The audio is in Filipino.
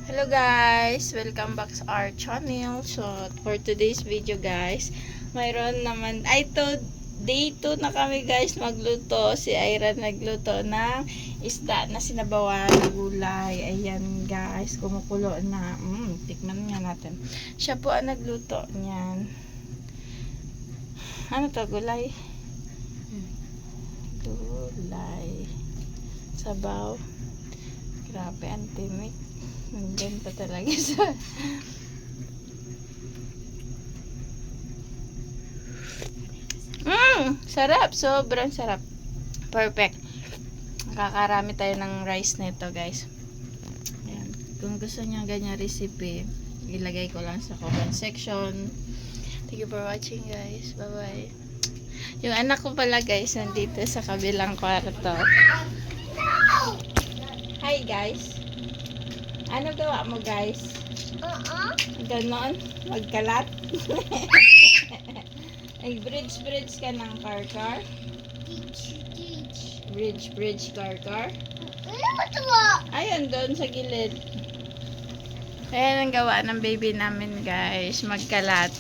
Hello guys! Welcome back sa our channel. So, for today's video guys, mayroon naman, day 2 na kami guys magluto. Si Ira nagluto ng isda na sinabawan na gulay. Ayan guys, kumukulo na. Tikman nga natin. Siya po ang nagluto niyan. Ano to, gulay? Gulay. Sabaw. Grabe, ang timik. Nandun pa talaga sa... Sarap! Sobrang sarap. Perfect. Nakakarami tayo ng rice nito guys. Ayan. Kung gusto niya ganyan recipe, ilagay ko lang sa comment section. Thank you for watching guys. Bye bye. Yung anak ko pala guys, nandito sa kabilang kwarto. Hi guys. Ano gawa mo guys? Ganon? Magkalat? Bridge ka ng car? Bridge car? Ayun, doon sa gilid. Ayan ang gawa ng baby namin guys. Magkalat.